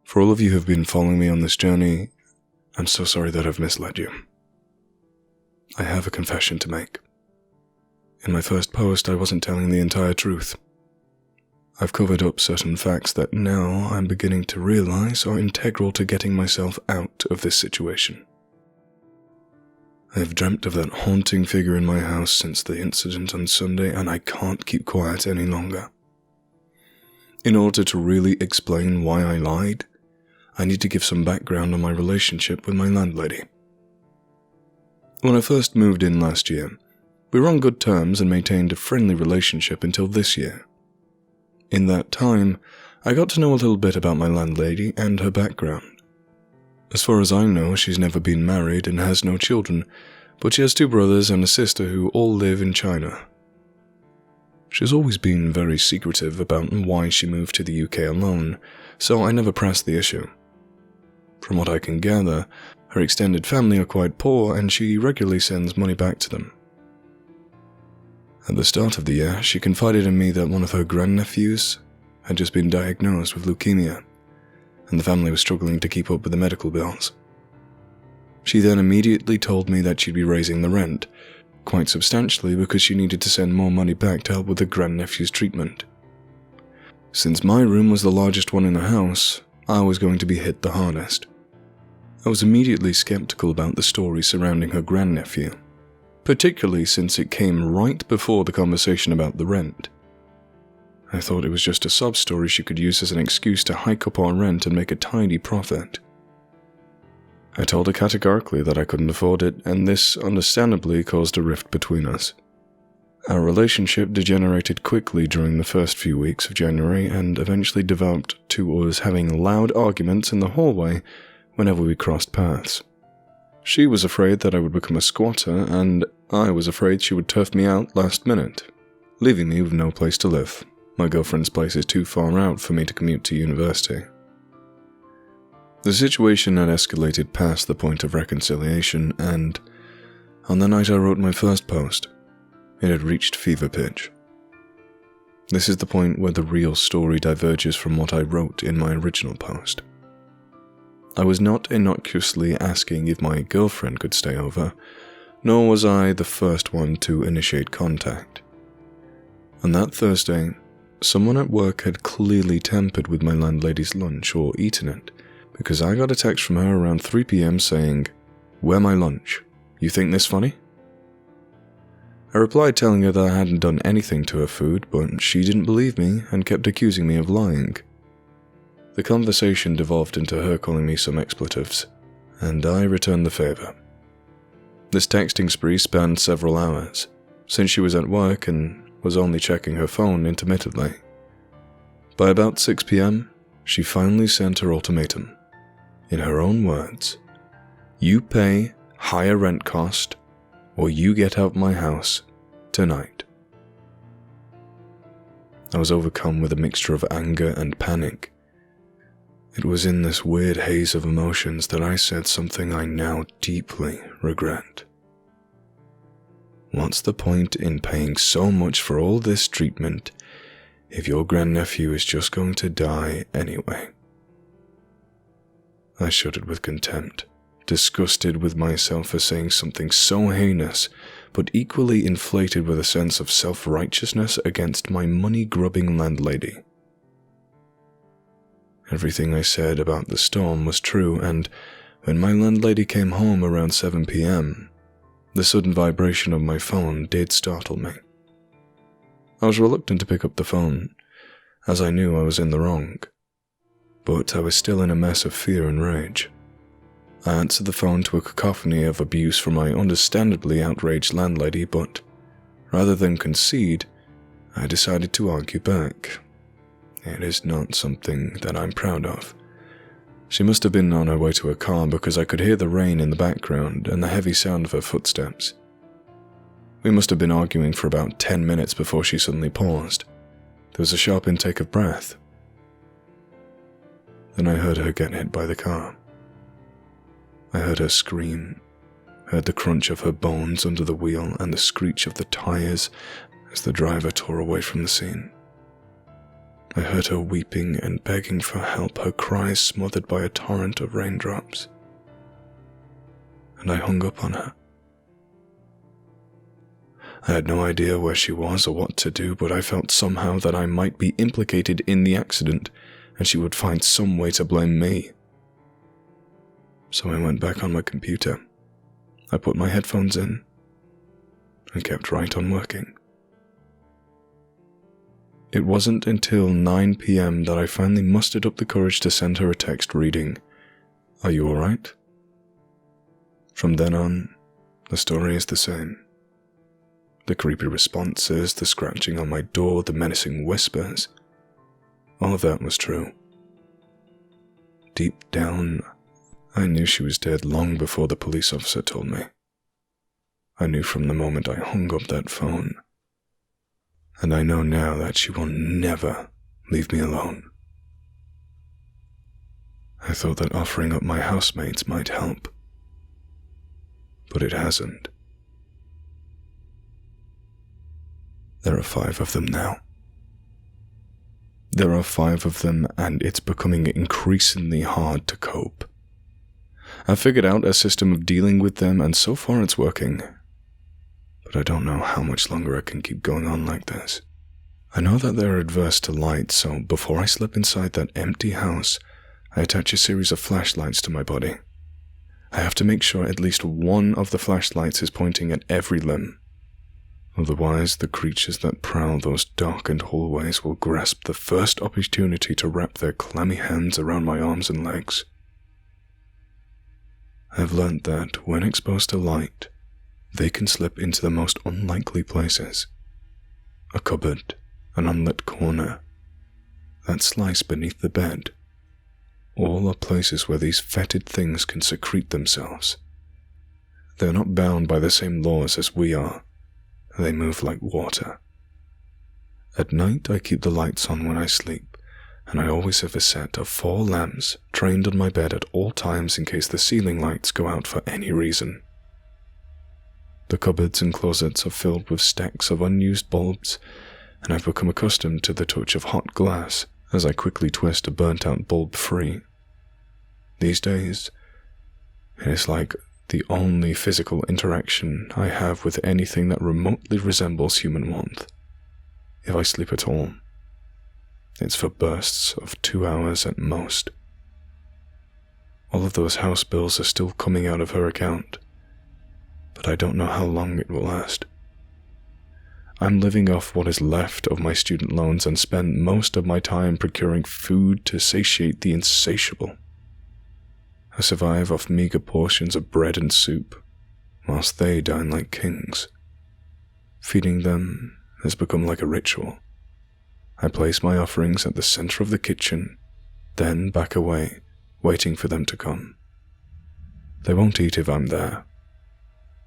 For all of you who have been following me on this journey, I'm so sorry that I've misled you. I have a confession to make. In my first post, I wasn't telling the entire truth. I've covered up certain facts that now I'm beginning to realize are integral to getting myself out of this situation. I have dreamt of that haunting figure in my house since the incident on Sunday, and I can't keep quiet any longer. In order to really explain why I lied, I need to give some background on my relationship with my landlady. When I first moved in last year, we were on good terms and maintained a friendly relationship until this year. In that time, I got to know a little bit about my landlady and her background. As far as I know, she's never been married and has no children, but she has 2 brothers and a sister who all live in China. She's always been very secretive about why she moved to the UK alone, so I never pressed the issue. From what I can gather, her extended family are quite poor and she regularly sends money back to them. At the start of the year, she confided in me that one of her grandnephews had just been diagnosed with leukemia, and the family was struggling to keep up with the medical bills. She then immediately told me that she'd be raising the rent, quite substantially because she needed to send more money back to help with the grandnephew's treatment. Since my room was the largest one in the house, I was going to be hit the hardest. I was immediately skeptical about the story surrounding her grandnephew, particularly since it came right before the conversation about the rent. I thought it was just a sob story she could use as an excuse to hike up our rent and make a tidy profit. I told her categorically that I couldn't afford it, and this understandably caused a rift between us. Our relationship degenerated quickly during the first few weeks of January and eventually developed to us having loud arguments in the hallway whenever we crossed paths. She was afraid that I would become a squatter, and I was afraid she would turf me out last minute, leaving me with no place to live. My girlfriend's place is too far out for me to commute to university. The situation had escalated past the point of reconciliation, and on the night I wrote my first post, it had reached fever pitch. This is the point where the real story diverges from what I wrote in my original post. I was not innocuously asking if my girlfriend could stay over, nor was I the first one to initiate contact. On that Thursday, someone at work had clearly tampered with my landlady's lunch or eaten it, because I got a text from her around 3 p.m. saying, "Where my lunch? You think this funny?" I replied telling her that I hadn't done anything to her food, but she didn't believe me and kept accusing me of lying. The conversation devolved into her calling me some expletives, and I returned the favor. This texting spree spanned several hours, since she was at work and was only checking her phone intermittently. By about 6 p.m., she finally sent her ultimatum. In her own words, "You pay higher rent cost, or you get out my house tonight." I was overcome with a mixture of anger and panic. It was in this weird haze of emotions that I said something I now deeply regret. What's the point in paying so much for all this treatment if your grandnephew is just going to die anyway? I shuddered with contempt, disgusted with myself for saying something so heinous, but equally inflated with a sense of self-righteousness against my money-grubbing landlady. Everything I said about the storm was true, and when my landlady came home around 7 p.m., the sudden vibration of my phone did startle me. I was reluctant to pick up the phone, as I knew I was in the wrong, but I was still in a mess of fear and rage. I answered the phone to a cacophony of abuse from my understandably outraged landlady, but rather than concede, I decided to argue back. It is not something that I'm proud of. She must have been on her way to her car because I could hear the rain in the background and the heavy sound of her footsteps. We must have been arguing for about 10 minutes before she suddenly paused. There was a sharp intake of breath. Then I heard her get hit by the car. I heard her scream, heard the crunch of her bones under the wheel and the screech of the tires as the driver tore away from the scene. I heard her weeping and begging for help, her cries smothered by a torrent of raindrops. And I hung up on her. I had no idea where she was or what to do, but I felt somehow that I might be implicated in the accident, and she would find some way to blame me. So I went back on my computer. I put my headphones in and kept right on working. It wasn't until 9 p.m. that I finally mustered up the courage to send her a text reading, "Are you alright?" From then on, the story is the same. The creepy responses, the scratching on my door, the menacing whispers, all of that was true. Deep down, I knew she was dead long before the police officer told me. I knew from the moment I hung up that phone. And I know now that she will never leave me alone. I thought that offering up my housemates might help, but it hasn't. There are 5 of them now. There are 5 of them, and it's becoming increasingly hard to cope. I've figured out a system of dealing with them, and so far it's working. But I don't know how much longer I can keep going on like this. I know that they're adverse to light, so before I slip inside that empty house, I attach a series of flashlights to my body. I have to make sure at least one of the flashlights is pointing at every limb. Otherwise, the creatures that prowl those darkened hallways will grasp the first opportunity to wrap their clammy hands around my arms and legs. I've learned that when exposed to light, they can slip into the most unlikely places. A cupboard, an unlit corner, that slice beneath the bed. All are places where these fetid things can secrete themselves. They're not bound by the same laws as we are. They move like water. At night, I keep the lights on when I sleep, and I always have a set of 4 lamps trained on my bed at all times in case the ceiling lights go out for any reason. The cupboards and closets are filled with stacks of unused bulbs, and I've become accustomed to the touch of hot glass as I quickly twist a burnt-out bulb free. These days, it is like the only physical interaction I have with anything that remotely resembles human warmth. If I sleep at all, it's for bursts of 2 hours at most. All of those house bills are still coming out of her account, but I don't know how long it will last. I'm living off what is left of my student loans and spend most of my time procuring food to satiate the insatiable. I survive off meager portions of bread and soup, whilst they dine like kings. Feeding them has become like a ritual. I place my offerings at the center of the kitchen, then back away, waiting for them to come. They won't eat if I'm there,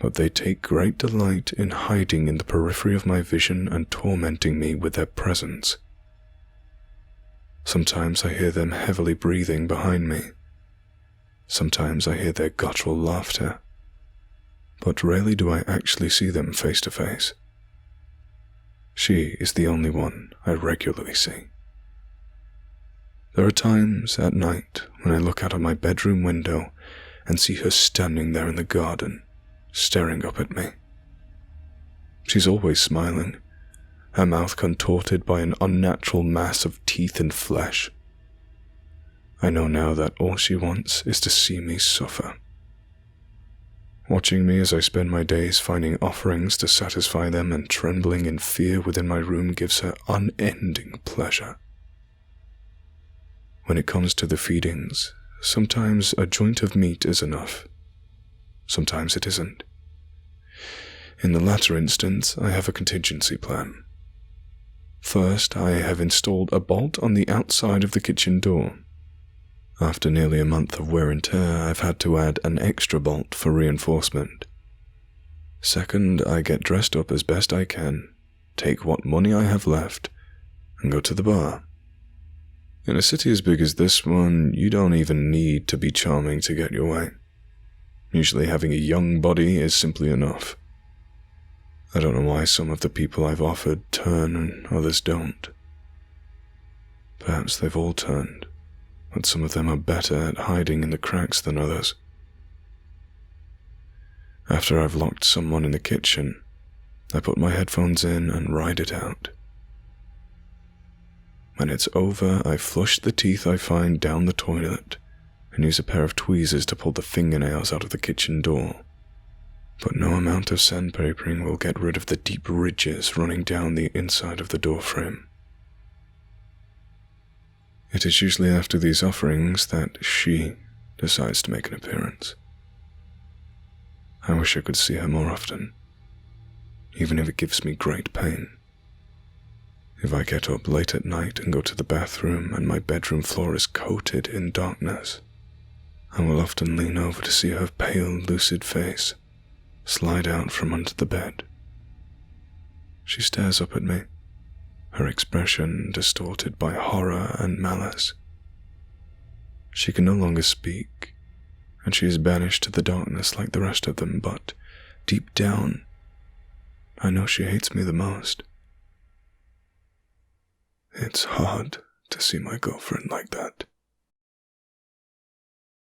but they take great delight in hiding in the periphery of my vision and tormenting me with their presence. Sometimes I hear them heavily breathing behind me. Sometimes I hear their guttural laughter, but rarely do I actually see them face to face. She is the only one I regularly see. There are times at night when I look out of my bedroom window and see her standing there in the garden, staring up at me. She's always smiling, her mouth contorted by an unnatural mass of teeth and flesh. I know now that all she wants is to see me suffer. Watching me as I spend my days finding offerings to satisfy them and trembling in fear within my room gives her unending pleasure. When it comes to the feedings, sometimes a joint of meat is enough. Sometimes it isn't. In the latter instance, I have a contingency plan. First, I have installed a bolt on the outside of the kitchen door. After nearly a month of wear and tear, I've had to add an extra bolt for reinforcement. Second, I get dressed up as best I can, take what money I have left, and go to the bar. In a city as big as this one, you don't even need to be charming to get your way. Usually having a young body is simply enough. I don't know why some of the people I've offered turn and others don't. Perhaps they've all turned, but some of them are better at hiding in the cracks than others. After I've locked someone in the kitchen, I put my headphones in and ride it out. When it's over, I flush the teeth I find down the toilet and use a pair of tweezers to pull the fingernails out of the kitchen door. But no amount of sandpapering will get rid of the deep ridges running down the inside of the door frame. It is usually after these offerings that she decides to make an appearance. I wish I could see her more often, even if it gives me great pain. If I get up late at night and go to the bathroom and my bedroom floor is coated in darkness, I will often lean over to see her pale, lucid face slide out from under the bed. She stares up at me, her expression distorted by horror and malice. She can no longer speak, and she is banished to the darkness like the rest of them, but deep down, I know she hates me the most. It's hard to see my girlfriend like that.